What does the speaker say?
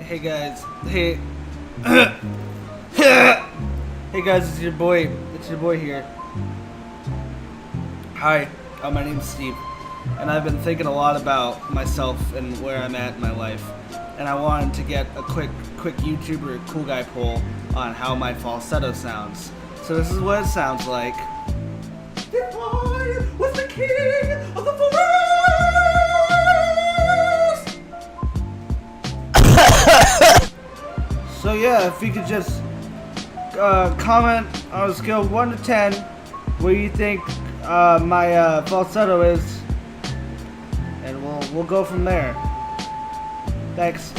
Hey guys. Hey. Hey guys, it's your boy. It's your boy here. Hi. My name's Steve, and I've been thinking a lot about myself and where I'm at in my life, and I wanted to get a quick YouTuber cool guy poll on how my falsetto sounds. So this is what it sounds like. If I was the king of the forest. So yeah, if you could just comment on a scale of 1 to 10 where you think my falsetto is, and we'll go from there. Thanks.